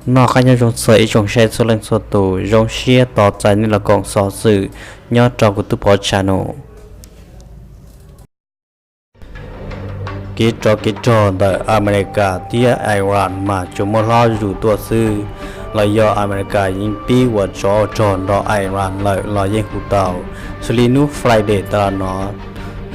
nó khai nhau trong sợi trong xe số lần số tù trong xe tỏ trái nên là còn xó sự nhớ trò của tụi bỏ channel cái trò tại America tia Iran mà chúng nó lo dù tua sư là do America những pi và trò đó Iran lại là những hụt tàu xử lý nút Friday ta nó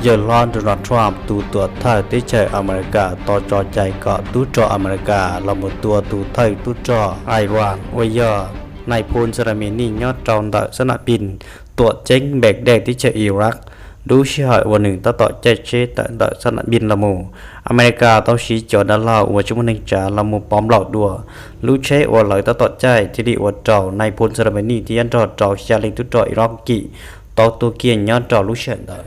giờ lo Donald Trump tu tua thay tới chơi America to trò chạy cọ tu trò America là một tua tu thay tu trò Iran bây giờในพลสระมินียอดจองต่อสนามบินตัวเจ๊งแบกแดกที่จะอิรักดูเชื่อวันหนึ่งต่อใจเช็ดต่อสนามบินละมูอเมริกาต้องชี้จอดเหล่าว่าจุ่มหนึ่งจ่าละมูป้อมหลอกดัวรู้เช็ดว่าหลายต่อใจที่ดีว่าจอในพลสระมินีที่ยันจอชาลิงตุจออิรักกีต่อตัวเกียร์ยอดจอรู้เชื่อต่อ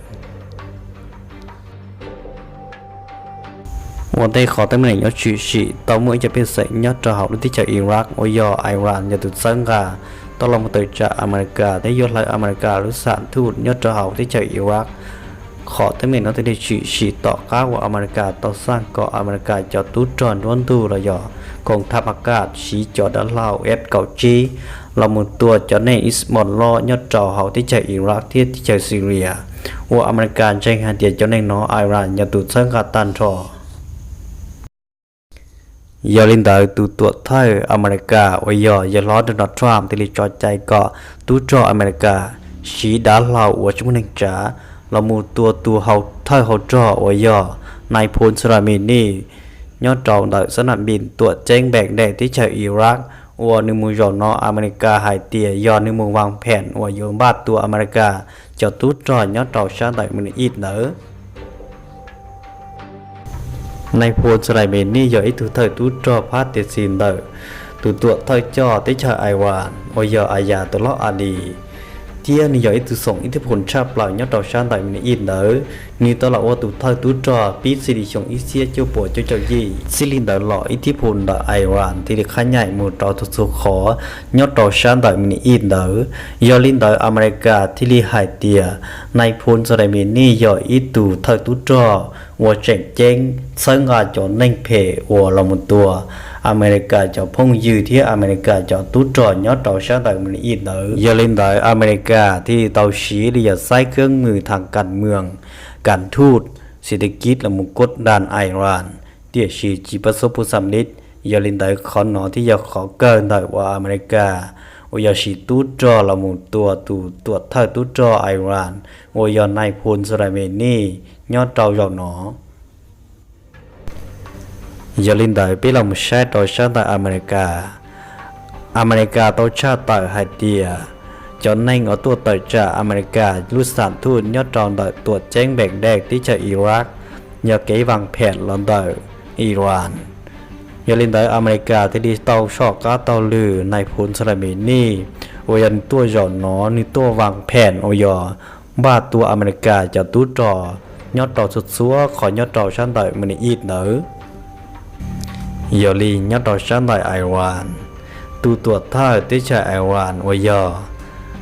วันที่ขอตั้งหนึ่งยอดชื่อสีต่อเมื่อจะเป็นเสียงยอดจอหรือที่จะอิรักโอยไอรานจะถูกสร้างกันต้องลงมาตัวจากอเมริกาได้ยอดเลยอเมริกาหรือสารทูตยอดจอหที่จะอิรักขอตั้งหนึ่งยอดที่ชื่อสีต่อก้าวว่าอเมริกาต่อสร้างก่ออเมริกาจะตู้จอนร้อนตู้ระยอกองทัพอากาศสีจอดเหล่าเอฟเก่าจีเราหมุนตัวจะในอิสมอลล้อยอดจอหที่จะอิรักที่จะซีเรียว่าอเมริกาใช้งานเดียจะในน้อไอรานจะถูกสร้างการตันทอยาลินดาตูตัวไทยอเมริกาวิยอยาล้อโดนัลด์ทรัมป์ที่จอใจก็ตูจออเมริกาชีดาเหล่าว่าจุ่มหนึ่งจ๋าเรามูตัวเฮาไทยเฮาจอวิยอนายพลสรามินียอดจองในสนามบินตัวเจ๊งแบกแดดที่ชาวอิรักว่าในมือยอนออเมริกาหายเตียยอนในมือวางแผนว่าโยนบาดตัวอเมริกาจะตูจอยอดจองชาติมืออีดเนอในพลสไลเมนี่ย่อยตัวเธอตู้จอพาเตซินเดอร์ตัวเธอจอที่ชาไอวานโอยอายาตัวล้ออาดีเที่ยนี่ย่อยตัวส่งอิทธิพลชาเปล่ายอดดอกชาติมันอินเดอร์นี่ตลอดว่าตัวเธอตู้จอปีสิริชงอิเซียเจ้าปวดเจ้ายี่ซิลินเดอร์หล่ออิทธิพลดอไอวานที่ได้ขยายมูลต่อตัวขอยอดดอกชาติมันอินเดอร์ยอลินเดอร์อเมริกาที่ลีไฮเตียในพลสไลเมนี่ย่อยอิตูเธอตู้จอว่าเจ๋งซึ่งอาจจะนั่งเพว่าเราหมดตัวอเมริกาจะพุ่งยืดที่อเมริกาจะตุ้จอดยอดต่อชาติมันอีกเนอะอย่าเล่นได้อเมริกาที่เตาชี้หรืออย่าใช้เครื่องมือทางการเมืองการทูตเศรษฐกิจและมุกดด้านไอรานเตี้ยชีจีประสบผลสำเร็จอย่าเล่นได้ขอหนอที่อยากขอเกินได้ว่าอเมริกาว่าอย่าชีตุ้จอเราหมดตัวเท่าตุ้จอไอรานว่าอย่าในพลสไลเมนี่ยอดเตาหยอกหนออย่าลินได้ไปลองใช้ต่อชาติอเมริกาต่อชาติไฮเตียจนในเอาตัวต่อจากอเมริกาลุสานทูตยอดจองได้ตัวแจ้งแบกแดกที่จะอิรักอย่าเก๋วางแผนลอนได้อิหร่านอย่าลินได้อเมริกาที่ดีเตาชอกก้าเตาลือในพลสไลเมนี่โอยันตัวหย่อนหนอนี่ตัววางแผนโอยบ้าตัวอเมริกาจะตู้จอยอดต่อสุดซัวขอยอดต่อชาติมันอีดเนอยอลียอดต่อชาติไอรานตัวท่าที่ใช้ไอรานวาย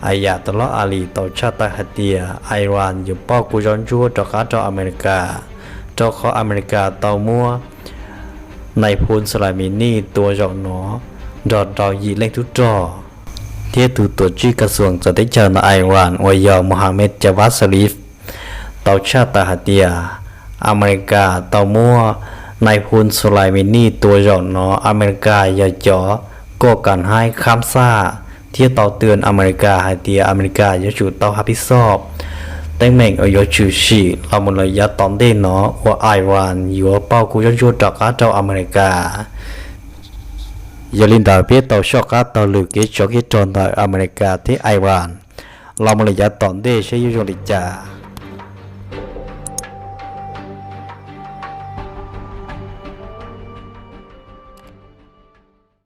อายาตลอดอาลีต่อชาติฮัตเตียไอรานอยู่ป้อกุจอนชัวต่อข้าต่ออเมริกาต่อข้ออเมริกาต่อมัวในพลสไลมินี่ตัวจอกหนอดอยีเล็กทุกจอเทียตัวจีกระทรวงจะได้เจอในไอรานวายมูฮัมเหม็ดจาวาสลีฟต่อชาติฮัตเตียอเมริกาต่อมัวในพลสไลมินี่ตัวหย่อนนออเมริกาอย่าจ่อก็การให้ข้ามซ่าที่ต่อเตือนอเมริกาให้เตียอเมริกาอย่าจุดต่อฮับพิซอบแต่แม่งเอายชื่อชีเราหมดเลยอย่าตอนเด่นเนาะว่าไอรานอยู่เป้ากูจะจุดจากการเจ้าอเมริกาอย่าลินดาเพียต่อช็อกการต่อหรือเกจช็อกเกจจอนต่ออเมริกาที่ไอรานเราหมดเลยอย่าตอนเด่ใช้ยุโรปจ่า